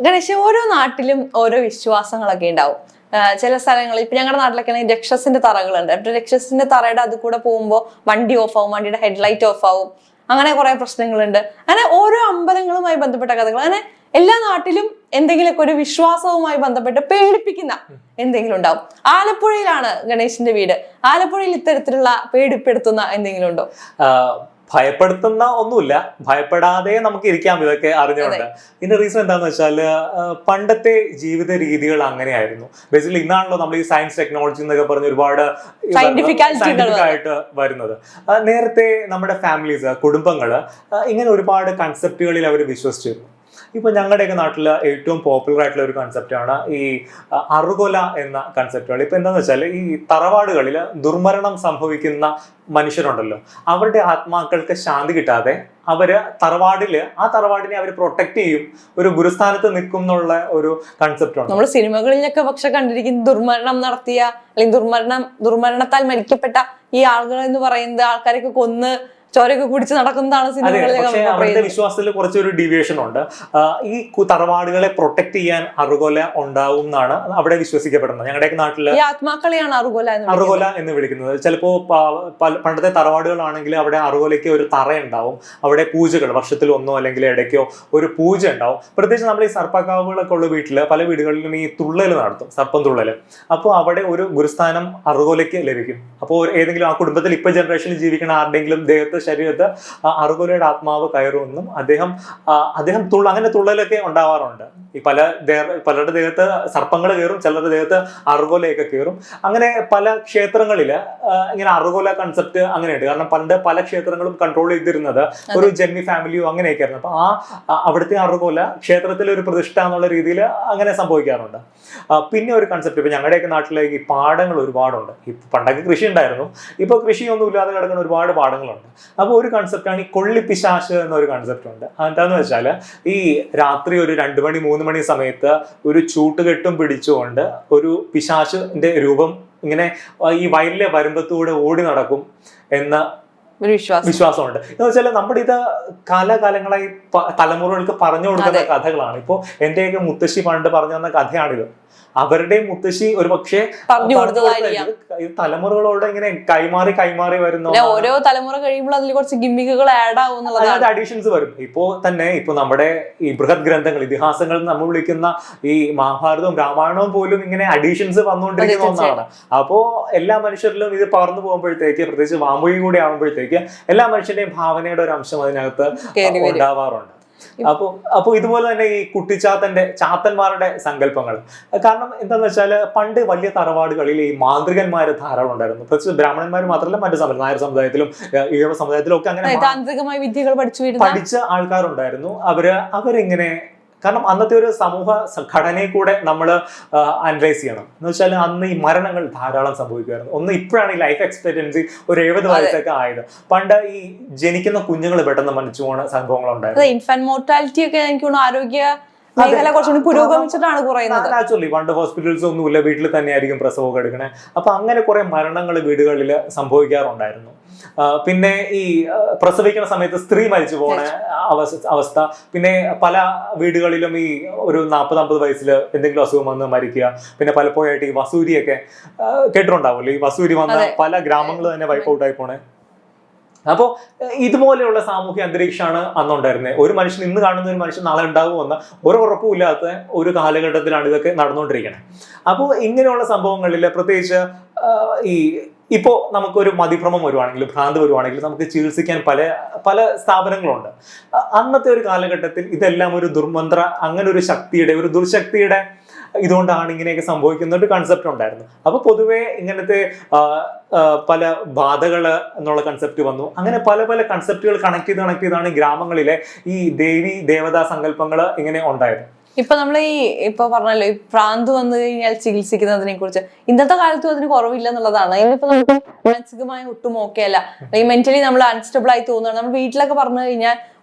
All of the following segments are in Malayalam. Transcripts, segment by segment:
ഗണേശ ഓരോ നാട്ടിലും ഓരോ വിശ്വാസങ്ങളൊക്കെ ഉണ്ടാവും. ചില സ്ഥലങ്ങളിൽ ഇപ്പൊ ഞങ്ങളുടെ നാട്ടിലൊക്കെ ആണെങ്കിൽ രക്ഷസിന്റെ തറകളുണ്ട്. അപ്പൊ രക്ഷസിന്റെ തറയുടെ അത് കൂടെ പോകുമ്പോൾ വണ്ടി ഓഫ് ആവും, വണ്ടിയുടെ ഹെഡ്ലൈറ്റ് ഓഫ് ആവും, അങ്ങനെ കുറെ പ്രശ്നങ്ങളുണ്ട്. അങ്ങനെ ഓരോ അമ്പലങ്ങളുമായി ബന്ധപ്പെട്ട കഥകൾ, അങ്ങനെ എല്ലാ നാട്ടിലും എന്തെങ്കിലുമൊക്കെ ഒരു വിശ്വാസവുമായി ബന്ധപ്പെട്ട് പേടിപ്പിക്കുന്ന എന്തെങ്കിലും ഉണ്ടാവും. ആലപ്പുഴയിലാണ് ഗണേശന്റെ വീട്. ആലപ്പുഴയിൽ ഇത്തരത്തിലുള്ള പേടിപ്പെടുത്തുന്ന എന്തെങ്കിലും ഉണ്ടോ? ഭയപ്പെടുത്തുന്ന ഒന്നുമില്ല, ഭയപ്പെടാതെ നമുക്ക് ഇരിക്കാം ഇതൊക്കെ അറിഞ്ഞുകൊണ്ട്. ഇതിന്റെ റീസൺ എന്താണെന്ന് വെച്ചാൽ പണ്ടത്തെ ജീവിത രീതികൾ അങ്ങനെയായിരുന്നു. ബേസിക്കലി ഇന്നാണല്ലോ നമ്മൾ ഈ സയൻസ് ടെക്നോളജി എന്നൊക്കെ പറഞ്ഞ് ഒരുപാട് സയന്റിഫിക് ആയിട്ട് വരുന്നത്. നേരത്തെ നമ്മുടെ ഫാമിലീസ്, കുടുംബങ്ങള് ഇങ്ങനെ ഒരുപാട് കൺസെപ്റ്റുകളിൽ അവർ വിശ്വസിച്ചിരുന്നു. ഇപ്പൊ ഞങ്ങളുടെയൊക്കെ നാട്ടിൽ ഏറ്റവും പോപ്പുലർ ആയിട്ടുള്ള ഒരു കൺസെപ്റ്റാണ് ഈ അറുകൊല എന്ന കൺസെപ്റ്റുകൾ. ഇപ്പൊ എന്താന്ന് വെച്ചാൽ ഈ തറവാടുകളിൽ ദുർമരണം സംഭവിക്കുന്ന മനുഷ്യരുണ്ടല്ലോ, അവരുടെ ആത്മാക്കൾക്ക് ശാന്തി കിട്ടാതെ അവര് ആ തറവാടിനെ അവർ പ്രൊട്ടക്ട് ചെയ്യും, ഒരു ഗുരുസ്ഥാനത്ത് നിൽക്കും എന്നുള്ള ഒരു കൺസെപ്റ്റ് ഉണ്ട്. നമ്മൾ സിനിമകളിലൊക്കെ പക്ഷെ കണ്ടിരിക്കുന്ന ദുർമരണം നടത്തിയ അല്ലെങ്കിൽ ദുർമരണത്താൽ മരിക്കപ്പെട്ട ഈ ആളുകൾ എന്ന് പറയുന്നത് ആൾക്കാരൊക്കെ കൊന്ന് ചോരയൊക്കെ കുടിച്ച് നടക്കുന്നതാണ് സിനിമകളിലൊക്കെ. അവരുടെ വിശ്വാസത്തിൽ കുറച്ചൊരു ഡീവിയേഷൻ ഉണ്ട്. ഈ തറവാടുകളെ പ്രൊട്ടക്ട് ചെയ്യാൻ അറുകൊല ഉണ്ടാവും എന്നാണ് അവിടെ വിശ്വസിക്കപ്പെടുന്നത്. ഞങ്ങളുടെയൊക്കെ നാട്ടില് ആത്മാക്കളെയാണ് അറുകൊല എന്ന് വിളിക്കുന്നത്. ചിലപ്പോ പണ്ടത്തെ തറവാടുകളാണെങ്കിൽ അവിടെ അറുകൊലയ്ക്ക് ഒരു തറ ഉണ്ടാവും, അവിടെ പൂജകൾ വർഷത്തിൽ ഒന്നോ അല്ലെങ്കിൽ ഇടയ്ക്കോ ഒരു പൂജ ഉണ്ടാവും. പ്രത്യേകിച്ച് നമ്മൾ ഈ സർപ്പക്കാവുകളൊക്കെ ഉള്ള വീട്ടില് പല വീടുകളിലും ഈ തുള്ളല് നടത്തും, സർപ്പം തുള്ളല്. അപ്പോൾ അവിടെ ഒരു ഗുരുസ്ഥാനം അറുകൊലയ്ക്ക് ലഭിക്കും. അപ്പോൾ ഏതെങ്കിലും ആ കുടുംബത്തിൽ ഇപ്പൊ ജനറേഷനിൽ ജീവിക്കുന്ന ആരുടെയെങ്കിലും ശരീരത്ത് അറുകൊലയുടെ ആത്മാവ് കയറുമെന്നും അദ്ദേഹം അങ്ങനെ തുള്ളലൊക്കെ ഉണ്ടാവാറുണ്ട്. ഈ പലരുടെ ദേഹത്ത് സർപ്പങ്ങൾ കയറും, ചിലരുടെ ദേഹത്ത് അറുകൊലയൊക്കെ കയറും. അങ്ങനെ പല ക്ഷേത്രങ്ങളില് ഇങ്ങനെ അറുകൊല കൺസെപ്റ്റ് അങ്ങനെയുണ്ട്. കാരണം പണ്ട് പല ക്ഷേത്രങ്ങളും കൺട്രോൾ ചെയ്തിരുന്നത് ഒരു ജന്മി ഫാമിലിയോ അങ്ങനെയൊക്കെ ആയിരുന്നു. അപ്പൊ അവിടുത്തെ അറുകൊല ക്ഷേത്രത്തിലെ ഒരു പ്രതിഷ്ഠ എന്നുള്ള രീതിയിൽ അങ്ങനെ സംഭവിക്കാറുണ്ട്. പിന്നെ ഒരു കൺസെപ്റ്റ്, ഇപ്പൊ ഞങ്ങളുടെയൊക്കെ നാട്ടിലേക്ക് ഈ പാടങ്ങൾ ഒരുപാടുണ്ട്. പണ്ടൊക്കെ കൃഷി ഉണ്ടായിരുന്നു, ഇപ്പൊ കൃഷിയൊന്നും ഇല്ലാതെ കിടക്കുന്ന ഒരുപാട് പാടങ്ങളുണ്ട്. അപ്പോൾ ഒരു കൺസെപ്റ്റാണ് ഈ കൊള്ളിപ്പിശാശ് എന്നൊരു കൺസെപ്റ്റ് ഉണ്ട്. എന്താന്ന് വെച്ചാൽ ഈ രാത്രി ഒരു 2 മണി 3 മണി സമയത്ത് ഒരു ചൂട്ടുകെട്ടും പിടിച്ചുകൊണ്ട് ഒരു പിശാചിന്റെ രൂപം ഇങ്ങനെ ഈ വയലിലെ വരുമ്പത്തൂടെ ഓടി നടക്കും എന്ന വിശ്വാസമുണ്ട്. എന്ന് വെച്ചാൽ നമ്മുടെ ഇത് കാലകാലങ്ങളായി തലമുറകൾക്ക് പറഞ്ഞു കൊടുക്കുന്ന കഥകളാണ്. ഇപ്പോ എന്റെയൊക്കെ മുത്തശ്ശി പണ്ട് പറഞ്ഞു തന്ന കഥയാണിത്. അവരുടെ മുത്തശ്ശി ഒരു പക്ഷേ തലമുറകളോട് ഇങ്ങനെ കൈമാറി വരുന്ന ഓരോ തലമുറ കഴിയുമ്പോൾ അതിൽ കുറച്ച് ഗിമ്മിക്കുകൾ ആഡ് ആവും, അഡീഷൻസ് വരും. ഇപ്പോ നമ്മുടെ ഈ ബൃഹത് ഗ്രന്ഥങ്ങൾ, ഇതിഹാസങ്ങൾ നമ്മൾ വിളിക്കുന്ന ഈ മഹാഭാരതവും രാമായണവും പോലും ഇങ്ങനെ അഡീഷൻസ് വന്നുകൊണ്ടിരിക്കുന്ന ഒന്നാണ്. അപ്പോ എല്ലാ മനുഷ്യരിലും ഇത് പകർന്നു പോകുമ്പോഴത്തേക്ക്, പ്രത്യേകിച്ച് വാമൊഴി കൂടി ആകുമ്പോഴത്തേക്ക് എല്ലാ മനുഷ്യന്റെയും ഭാവനയുടെ ഒരു അംശം അതിനകത്ത് ഉണ്ടാവാറുണ്ട്. അപ്പൊ ഇതുപോലെ തന്നെ ഈ ചാത്തന്മാരുടെ സങ്കല്പങ്ങൾ. കാരണം എന്താന്ന് വെച്ചാല് പണ്ട് വലിയ തറവാടുകളിൽ ഈ മാന്ത്രികന്മാര് ധാരാളം ഉണ്ടായിരുന്നു. പ്രത്യേകിച്ച് ബ്രാഹ്മണന്മാർ മാത്രമല്ല, മറ്റു നായർ സമുദായത്തിലും ഈഴവ സമുദായത്തിലും ഒക്കെ അങ്ങനെ താന്ത്രികമായ വിദ്യകൾ പഠിച്ച ആൾക്കാരുണ്ടായിരുന്നു. അവരിങ്ങനെ, കാരണം അന്നത്തെ ഒരു സമൂഹ ഘടനയെ കൂടെ നമ്മൾ അനലൈസ് ചെയ്യണം. എന്ന് വെച്ചാൽ അന്ന് ഈ മരണങ്ങൾ ധാരാളം സംഭവിക്കുമായിരുന്നു. ഒന്ന് ഇപ്പോഴാണ് ഈ ലൈഫ് എക്സ്പെക്ടൻസി ഒരു 70 വയസ്സൊക്കെ ആയത്. പണ്ട് ഈ ജനിക്കുന്ന കുഞ്ഞുങ്ങൾ പെട്ടെന്ന് മരിച്ചു പോകുന്ന സംഭവങ്ങളുണ്ടായിരുന്നു. ഇൻഫന്റ് മോർട്ടാലിറ്റി ഒക്കെ എനിക്ക് ആരോഗ്യ മേഖല കുറച്ചുകൂടി പുരോഗമിച്ചിട്ടാണ് കുറയുന്നത്. നാച്ചുറലി പണ്ട് ഹോസ്പിറ്റൽസ് ഒന്നുമില്ല, വീട്ടിൽ തന്നെയായിരിക്കും പ്രസവമൊക്കെ എടുക്കണേ. അപ്പൊ അങ്ങനെ കുറെ മരണങ്ങൾ വീടുകളിൽ സംഭവിക്കാറുണ്ടായിരുന്നു. പിന്നെ ഈ പ്രസവിക്കുന്ന സമയത്ത് സ്ത്രീ മരിച്ചു പോണ അവസ്ഥ. പിന്നെ പല വീടുകളിലും ഈ ഒരു 40-50 വയസ്സിൽ എന്തെങ്കിലും അസുഖം വന്ന് മരിക്കുക. പിന്നെ പലപ്പോഴായിട്ട് ഈ വസൂരിയൊക്കെ കേട്ടിട്ടുണ്ടാവുമല്ലോ, ഈ വസൂരി വന്ന പല ഗ്രാമങ്ങൾ തന്നെ വൈപ്പ് ഔട്ട് ആയി പോണേ. അപ്പോൾ ഇതുപോലെയുള്ള സാമൂഹ്യ അന്തരീക്ഷമാണ് അന്നുണ്ടായിരുന്നത്. ഒരു മനുഷ്യൻ ഇന്ന് കാണുന്ന ഒരു മനുഷ്യൻ നാളെ ഉണ്ടാകുമെന്ന് ഒരു ഉറപ്പുമില്ലാത്ത ഒരു കാലഘട്ടത്തിലാണ് ഇതൊക്കെ നടന്നുകൊണ്ടിരിക്കുന്നത്. അപ്പോൾ ഇങ്ങനെയുള്ള സംഭവങ്ങളിൽ പ്രത്യേകിച്ച് ഇപ്പോ നമുക്കൊരു മതിഭ്രമം വരുവാണെങ്കിൽ, ഭ്രാന്ത് വരുവാണെങ്കിൽ നമുക്ക് ചികിത്സിക്കാൻ പല സ്ഥാപനങ്ങളുണ്ട്. അന്നത്തെ ഒരു കാലഘട്ടത്തിൽ ഇതെല്ലാം ഒരു അങ്ങനെ ഒരു ദുർശക്തിയുടെ ഇതുകൊണ്ടാണ് ഇങ്ങനെയൊക്കെ സംഭവിക്കുന്ന ഒരു കൺസെപ്റ്റ് ഉണ്ടായിരുന്നു. അപ്പൊ പൊതുവെ ഇങ്ങനത്തെ പല ബാധകള് എന്നുള്ള കൺസെപ്റ്റ് വന്നു. അങ്ങനെ പല കൺസെപ്റ്റുകൾ കണക്ട് ചെയ്താണ് ഗ്രാമങ്ങളിലെ ഈ ദേവതാ സങ്കല്പങ്ങൾ ഇങ്ങനെ ഉണ്ടായത്. ഇപ്പൊ നമ്മൾ ഇപ്പൊ പറഞ്ഞല്ലോ, ഈ ഭ്രാന്ത് വന്നു കഴിഞ്ഞാൽ ചികിത്സിക്കുന്നതിനെ കുറിച്ച് ഇന്നത്തെ കാലത്തും അതിന് കുറവില്ല എന്നുള്ളതാണ്. ഇന്നിപ്പോ നമുക്ക് മാനസികമായി ഒട്ടും ഓക്കെ അല്ല, ഈ മെന്റലി നമ്മൾ അൺസ്റ്റബിൾ ആയി തോന്നുകയാണ്. നമ്മൾ വീട്ടിലൊക്കെ പറഞ്ഞു കഴിഞ്ഞാൽ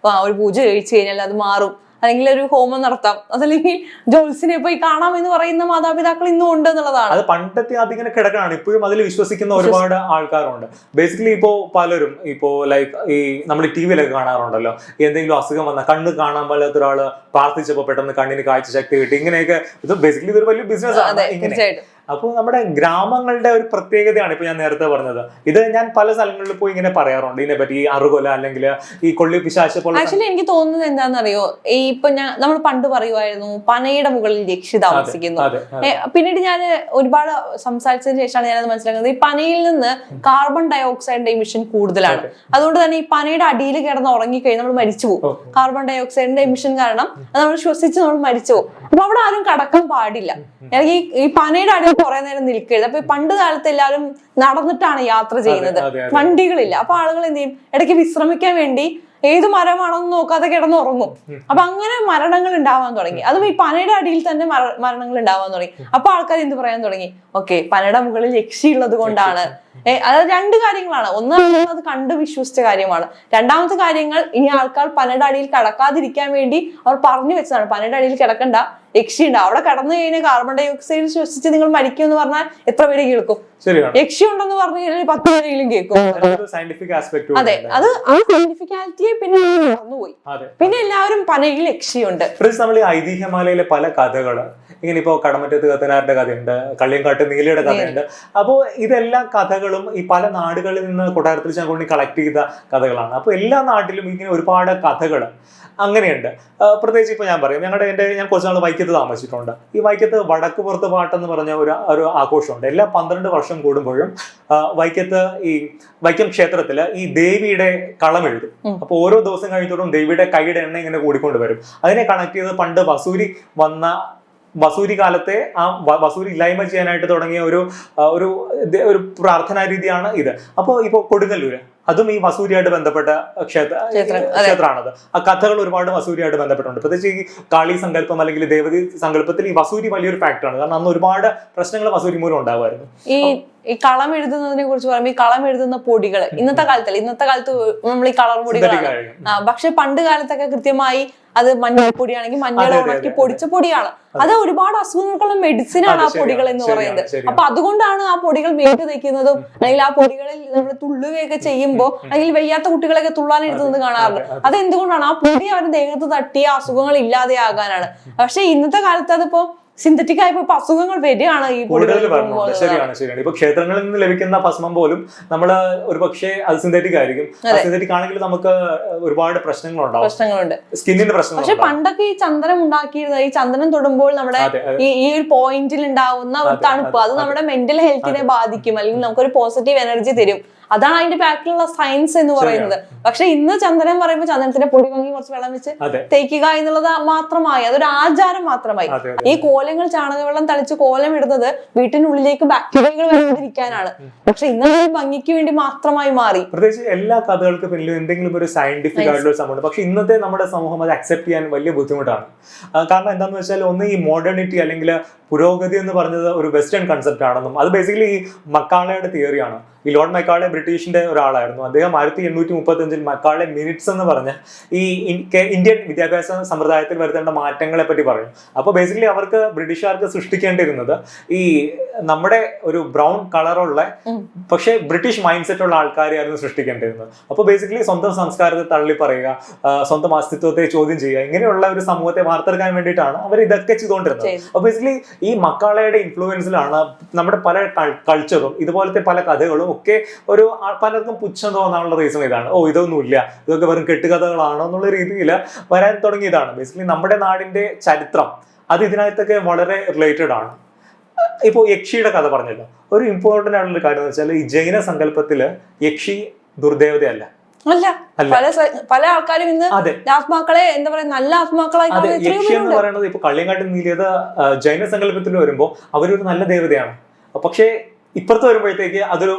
ഒരു പൂജ കഴിച്ചു കഴിഞ്ഞാൽ അത് മാറും, അല്ലെങ്കിൽ ഒരു ഹോമം നടത്താം, അതല്ലെങ്കിൽ ജോത്സ്യനെ പോയി കാണാം എന്ന് പറയുന്ന മാതാപിതാക്കൾ ഇന്നും ഉണ്ട് എന്നുള്ളതാണ്. അത് പണ്ടത്തെ അതിങ്ങനെ കിടക്കാണ്, ഇപ്പോഴും അതിൽ വിശ്വസിക്കുന്ന ഒരുപാട് ആൾക്കാരുണ്ട്. ബേസിക്കലി ഇപ്പോ പലരും ഇപ്പോ ലൈക്ക് ഈ നമ്മൾ ടിവിയിലൊക്കെ കാണാറുണ്ടല്ലോ, എന്തെങ്കിലും അസുഖം വന്നാൽ കണ്ണ് കാണാൻ പാടാത്ത ഒരാള് പ്രാർത്ഥിച്ചപ്പോ പെട്ടെന്ന് കണ്ണിന് കാഴ്ച ശക്തി കിട്ടി, ഇങ്ങനെയൊക്കെ. ഇത് ബേസിക്കലി ഇതൊരു വലിയ ബിസിനസ് ആണ് ഇങ്ങനെ. അപ്പോൾ നമ്മുടെ ഗ്രാമങ്ങളുടെ ഒരു പ്രത്യേകതയാണ് ഇപ്പൊ ഞാൻ നേരത്തെ പറഞ്ഞത്. ഇത് ഞാൻ പല സ്ഥലങ്ങളിൽ പോയി ഇങ്ങനെ പറയാറുണ്ട് ഇതിനെപ്പറ്റി, ഈ അറുകൊല അല്ലെങ്കിൽ ഈ കൊള്ളി പിശാച് പോലെ. ആക്ച്വലി എനിക്ക് തോന്നുന്നത് എന്താണെന്നറിയോ, ഈ ഇപ്പൊ നമ്മൾ പണ്ട് പറയുമായിരുന്നു പനയുടെ മുകളിൽ യക്ഷി താമസിക്കുന്നു. പിന്നീട് ഞാൻ ഒരുപാട് സംസാരിച്ചതിന് ശേഷമാണ് ഞാനത് മനസ്സിലാക്കുന്നത്, ഈ പനയിൽ നിന്ന് കാർബൺ ഡയോക്സൈഡിന്റെ എമിഷൻ കൂടുതലാണ്. അതുകൊണ്ട് തന്നെ ഈ പനയുടെ അടിയിൽ കിടന്ന് ഉറങ്ങിക്കഴിഞ്ഞാൽ നമ്മൾ മരിച്ചു പോകും. കാർബൺ ഡയോക്സൈഡിന്റെ എമിഷൻ കാരണം അത് നമ്മൾ ശ്വസിച്ച് നമ്മൾ മരിച്ചു പോകും. അപ്പൊ അവിടെ ആരും കടക്കാൻ പാടില്ല. ഈ പനയുടെ അടിയിൽ കുറെ നേരം നിൽക്കരുത്. അപ്പൊ പണ്ട് കാലത്ത് എല്ലാവരും നടന്നിട്ടാണ് യാത്ര ചെയ്യുന്നത്, വണ്ടികളില്ല. അപ്പൊ ആളുകൾ എന്ത് ചെയ്യും, ഇടയ്ക്ക് വിശ്രമിക്കാൻ വേണ്ടി ഏത് മരമാണെന്ന് നോക്കാതെ കിടന്നുറങ്ങും. അപ്പൊ അങ്ങനെ മരണങ്ങൾ ഉണ്ടാവാൻ തുടങ്ങി. അതും ഈ പനയുടെ അടിയിൽ തന്നെ മരണങ്ങൾ ഉണ്ടാവാൻ തുടങ്ങി. അപ്പൊ ആൾക്കാർ എന്ത് പറയാൻ തുടങ്ങി, ഓക്കെ പനയുടെ മുകളിൽ യക്ഷി ഉള്ളത് കൊണ്ടാണ്. അത് രണ്ട് കാര്യങ്ങളാണ്. ഒന്ന് അത് കണ്ട് വിശ്വസിച്ച കാര്യമാണ്. രണ്ടാമത്തെ കാര്യങ്ങൾ, ഇനി ആൾക്കാർ പനയുടെ അടിയിൽ കിടക്കാതിരിക്കാൻ വേണ്ടി അവർ പറഞ്ഞു വെച്ചതാണ്, പനയുടെ അടിയിൽ കിടക്കണ്ട, യക്ഷി ഉണ്ട്. അവിടെ കടന്നു കഴിഞ്ഞാൽ കാർബൺ ഡൈ ഓക്സൈഡ് ശ്വസിച്ച് നിങ്ങൾ മരിക്കും എന്ന് പറഞ്ഞാൽ എത്ര പേര് കേൾക്കും? യക്ഷി ഉണ്ടെന്ന് പറഞ്ഞു കഴിഞ്ഞാൽ 10 പേരെങ്കിലും കേൾക്കും. അതെ, അത് ആ സയന്റിഫിക്കാലിറ്റിയെ പിന്നെ മറന്നുപോയി. പിന്നെ എല്ലാവരും പനയിൽ യക്ഷിയുണ്ട്. നമ്മൾ ഈ ഐതിഹ്യമാലയിലെ പല കഥകള് ഇങ്ങനെ ഇപ്പോ കടമറ്റത്ത് കത്തനാരുടെ കഥയുണ്ട്, കള്ളിയങ്കാട്ട് നീലയുടെ കഥയുണ്ട്. അപ്പോ ഇതെല്ലാം കഥകളും ഈ പല നാടുകളിൽ നിന്ന് കൊട്ടാരത്തിൽ ചാങ്കുണ്ണി കളക്ട് ചെയ്ത കഥകളാണ്. അപ്പൊ എല്ലാ നാട്ടിലും ഇങ്ങനെ ഒരുപാട് കഥകൾ അങ്ങനെയുണ്ട്. പ്രത്യേകിച്ച് ഇപ്പൊ ഞാൻ പറയും, ഞാൻ കുറച്ച് നാൾ വൈക്കത്ത് താമസിച്ചിട്ടുണ്ട്. ഈ വൈക്കത്ത് വടക്ക് പുറത്ത് പാട്ടെന്ന് പറഞ്ഞ ഒരു ആഘോഷമുണ്ട്. എല്ലാ 12 വർഷം കൂടുമ്പോഴും വൈക്കത്ത് ഈ വൈക്കം ക്ഷേത്രത്തില് ഈ ദേവിയുടെ കളം എഴുതും. അപ്പൊ ഓരോ ദിവസം കഴിഞ്ഞിട്ടും ദേവിയുടെ കൈയുടെ എണ്ണ ഇങ്ങനെ കൂടിക്കൊണ്ട് വരും. അതിനെ കണക്ട് ചെയ്ത് പണ്ട് വസൂരി കാലത്തെ ആ വസൂരി ഇല്ലായ്മ ചെയ്യാനായിട്ട് തുടങ്ങിയ ഒരു പ്രാർത്ഥനാ രീതിയാണ് ഇത്. അപ്പോൾ ഇപ്പൊ കൊടുങ്ങല്ലൂര് അതും ഈ വസൂരിയായിട്ട് ബന്ധപ്പെട്ട ക്ഷേത്രമാണത്. ആ കഥകൾ ഒരുപാട് വസൂരിയായിട്ട് ബന്ധപ്പെട്ടുണ്ട്. പ്രത്യേകിച്ച് ഈ കാളി സങ്കല്പം അല്ലെങ്കിൽ ദേവതി സങ്കല്പത്തിൽ ഈ വസൂരി വലിയൊരു ഫാക്ടറാണ്. കാരണം അന്ന് ഒരുപാട് പ്രശ്നങ്ങൾ വസൂരി മൂലം ഉണ്ടാകുമായിരുന്നു. ഈ കളം എഴുതുന്നതിനെ കുറിച്ച് പറയുമ്പോൾ, ഈ കളം എഴുതുന്ന പൊടികൾ ഇന്നത്തെ കാലത്ത് നമ്മൾ ഈ കളർ പൊടികളാണ്. പക്ഷെ പണ്ട് കാലത്തൊക്കെ കൃത്യമായി അത് മഞ്ഞൾപ്പൊടിയാണെങ്കിൽ മഞ്ഞൾ ഉണക്കി പൊടിച്ച പൊടിയാണ്. അത് ഒരുപാട് അസുഖങ്ങൾക്കുള്ള മെഡിസിൻ ആണ് ആ പൊടികൾ എന്ന് പറയുന്നത്. അപ്പൊ അതുകൊണ്ടാണ് ആ പൊടികൾ മേക്ക് തയ്ക്കുന്നതും അല്ലെങ്കിൽ ആ പൊടികളിൽ നമ്മൾ തുള്ളുകയൊക്കെ ചെയ്യുമ്പോൾ അല്ലെങ്കിൽ വയ്യാത്ത കുട്ടികളൊക്കെ തുള്ളാൻ എഴുതുന്നത് കാണാറുണ്ട്. അത് എന്തുകൊണ്ടാണ്? ആ പൊടി അവരുടെ ദേഹത്ത് തട്ടിയ അസുഖങ്ങൾ ഇല്ലാതെയാകാനാണ്. പക്ഷെ ഇന്നത്തെ കാലത്ത് അതിപ്പോ സിന്തറ്റിക് ആയപ്പോ അസുഖങ്ങൾ വരികയാണ് ഈ ശരിയാണ്. ഇപ്പൊ ക്ഷേത്രങ്ങളിൽ നിന്ന് ലഭിക്കുന്ന ഭസ്മം പോലും നമ്മള് ഒരു പക്ഷേ അത് സിന്തറ്റിക് ആയിരിക്കും. സിന്തറ്റിക് ആണെങ്കിൽ നമുക്ക് ഒരുപാട് പ്രശ്നങ്ങളുണ്ട്, സ്കിന്നിന്റെ പ്രശ്നം. പക്ഷെ പണ്ടൊക്കെ ഈ ചന്ദനം ഉണ്ടാക്കിയിരുന്നത്, ഈ ചന്ദനം തൊടുമ്പോൾ നമ്മുടെ ഈ ഒരു പോയിന്റിൽ ഉണ്ടാവുന്ന ഒരു തണുപ്പ് അത് നമ്മുടെ മെന്റൽ ഹെൽത്തിനെ ബാധിക്കും, അല്ലെങ്കിൽ നമുക്കൊരു പോസിറ്റീവ് എനർജി തരും. അതാണ് അതിന്റെ ബാക്കിലുള്ള സയൻസ് എന്ന് പറയുന്നത്. പക്ഷെ ഇന്ന് ചന്ദനം പറയുമ്പോൾ ചന്ദനത്തിന്റെ പൊടി വാങ്ങി കുറച്ച് വെള്ളം വെച്ച് തേക്കുക എന്നുള്ളത് മാത്രമായി, അതൊരു ആചാരം മാത്രമായി. ഈ കോലങ്ങൾ ചാണകവെള്ളം തളിച്ച് കോലം ഇടുന്നത് വീട്ടിനുള്ളിലേക്ക് ബാക്ടീരിയകൾ വരാതിരിക്കാനാണ്. പക്ഷെ ഇന്ന് ഭംഗിക്ക് വേണ്ടി മാത്രമായി മാറി. പ്രത്യേകിച്ച് എല്ലാ കഥകൾക്ക് പിന്നിലും എന്തെങ്കിലും ഒരു സയന്റിഫിക് ആയിട്ടുള്ള ഒരു സംഭവം. പക്ഷെ ഇന്നത്തെ നമ്മുടെ സമൂഹം അത് അക്സെപ്റ്റ് ചെയ്യാൻ വലിയ ബുദ്ധിമുട്ടാണ്. കാരണം എന്താണെന്ന് വെച്ചാൽ, ഒന്ന് ഈ മോഡേണിറ്റി അല്ലെങ്കിൽ പുരോഗതി എന്ന് പറഞ്ഞത് ഒരു വെസ്റ്റേൺ കൺസെപ്റ്റ് ആണെന്നും, അത് ബേസിക്കലി ഈ മക്കാളയുടെ തിയറിയാണ്. ഈ ലോർഡ് മക്കാളെ ബ്രിട്ടീഷിന്റെ ഒരാളായിരുന്നു. അദ്ദേഹം 1835 മക്കാളെ മിനിറ്റ്സ് എന്ന് പറഞ്ഞ ഈ ഇന്ത്യൻ വിദ്യാഭ്യാസ സമ്പ്രദായത്തിൽ വരുത്തേണ്ട മാറ്റങ്ങളെ പറ്റി പറയും. അപ്പൊ ബേസിക്കലി അവർക്ക് ബ്രിട്ടീഷുകാർക്ക് സൃഷ്ടിക്കേണ്ടിയിരുന്നത് ഈ നമ്മുടെ ഒരു ബ്രൗൺ കളറുള്ള പക്ഷെ ബ്രിട്ടീഷ് മൈൻഡ് സെറ്റ് ഉള്ള ആൾക്കാരെയായിരുന്നു സൃഷ്ടിക്കേണ്ടിയിരുന്നത്. അപ്പൊ ബേസിക്കലി സ്വന്തം സംസ്കാരത്തെ തള്ളി പറയുക, സ്വന്തം അസ്തിത്വത്തെ ചോദ്യം ചെയ്യുക, ഇങ്ങനെയുള്ള ഒരു സമൂഹത്തെ വാർത്തെടുക്കാൻ വേണ്ടിയിട്ടാണ് അവർ ഇതൊക്കെ ചെയ്തുകൊണ്ടിരുന്നത്. അപ്പൊ ബേസിക്കലി ഈ മക്കാളയുടെ ഇൻഫ്ലുവൻസിലാണ് നമ്മുടെ പല കൾച്ചറും ഇതുപോലത്തെ പല കഥകളും ഒക്കെ ഒരു പലർക്കും പുച്ഛം തോന്നാനുള്ള റീസൺ ഇതാണ്. ഇതൊന്നുമില്ല, ഇതൊക്കെ വെറും കെട്ടുകഥകളാണോ എന്നുള്ള രീതിയിൽ വരാൻ തുടങ്ങിയതാണ്. ബേസിക്കലി നമ്മുടെ നാടിന്റെ ചരിത്രം അത് ഇതിനകത്തൊക്കെ വളരെ റിലേറ്റഡ് ആണ്. ഇപ്പോ യക്ഷിയുടെ കഥ പറഞ്ഞല്ലോ, ഒരു ഇമ്പോർട്ടന്റ് ആയിട്ടുള്ള കാര്യം എന്ന് വെച്ചാൽ, ഈ ജൈന സങ്കല്പത്തില് യക്ഷി ദുർദേവതയല്ല. പല ആൾക്കാരും ഇന്ന് ആത്മാക്കളെ എന്താ പറയാ, നല്ല ആത്മാക്കളായി. യക്ഷി എന്ന് പറയുന്നത് ഇപ്പൊ കള്ളിയങ്കാട്ട് നീലിയത് ജൈന സങ്കല്പത്തിൽ വരുമ്പോൾ അവരൊരു നല്ല ദേവതയാണ്. പക്ഷേ ഇപ്പുറത്ത് വരുമ്പോഴത്തേക്ക് അതൊരു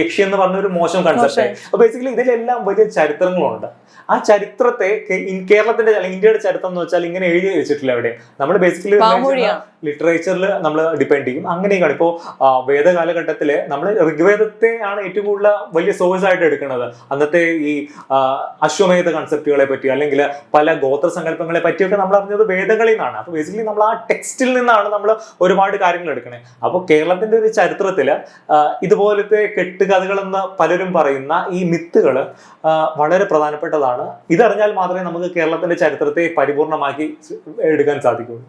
യക്ഷി എന്ന് പറഞ്ഞ ഒരു മോശം കൺസെപ്റ്റ്. അപ്പൊ ബേസിക്കലി ഇതിലെല്ലാം വലിയ ചരിത്രങ്ങളുണ്ട്. ആ ചരിത്രത്തെ കേരളത്തിന്റെ അല്ലെങ്കിൽ ഇന്ത്യയുടെ ചരിത്രം എന്ന് വെച്ചാൽ ഇങ്ങനെ എഴുതി വെച്ചിട്ടില്ല എവിടെയും. നമ്മൾ ബേസിക്കലി ലിറ്ററേച്ചറിൽ നമ്മൾ ഡിപ്പെൻഡ് ചെയ്യും. അങ്ങനെയൊക്കെയാണ് ഇപ്പോൾ വേദകാലഘട്ടത്തിൽ നമ്മൾ ഋഗ്വേദത്തെ ആണ് ഏറ്റവും കൂടുതൽ വലിയ സോഴ്സ് ആയിട്ട് എടുക്കുന്നത്. അന്നത്തെ ഈ അശ്വമേധ കൺസെപ്റ്റുകളെ പറ്റി അല്ലെങ്കിൽ പല ഗോത്ര സങ്കല്പങ്ങളെ പറ്റിയൊക്കെ നമ്മൾ അറിഞ്ഞത് വേദങ്ങളിൽ നിന്നാണ്. അപ്പോൾ ബേസിക്കലി നമ്മൾ ആ ടെക്സ്റ്റിൽ നിന്നാണ് നമ്മൾ ഒരുപാട് കാര്യങ്ങൾ എടുക്കണേ. അപ്പോൾ കേരളത്തിന്റെ ഒരു ചരിത്രത്തിൽ ഇതുപോലത്തെ കെട്ടുകഥകളെന്ന് പലരും പറയുന്ന ഈ മിത്തുകൾ വളരെ പ്രധാനപ്പെട്ടതാണ്. ഇതറിഞ്ഞാൽ മാത്രമേ നമുക്ക് കേരളത്തിന്റെ ചരിത്രത്തെ പരിപൂർണമാക്കി എടുക്കാൻ സാധിക്കുള്ളൂ.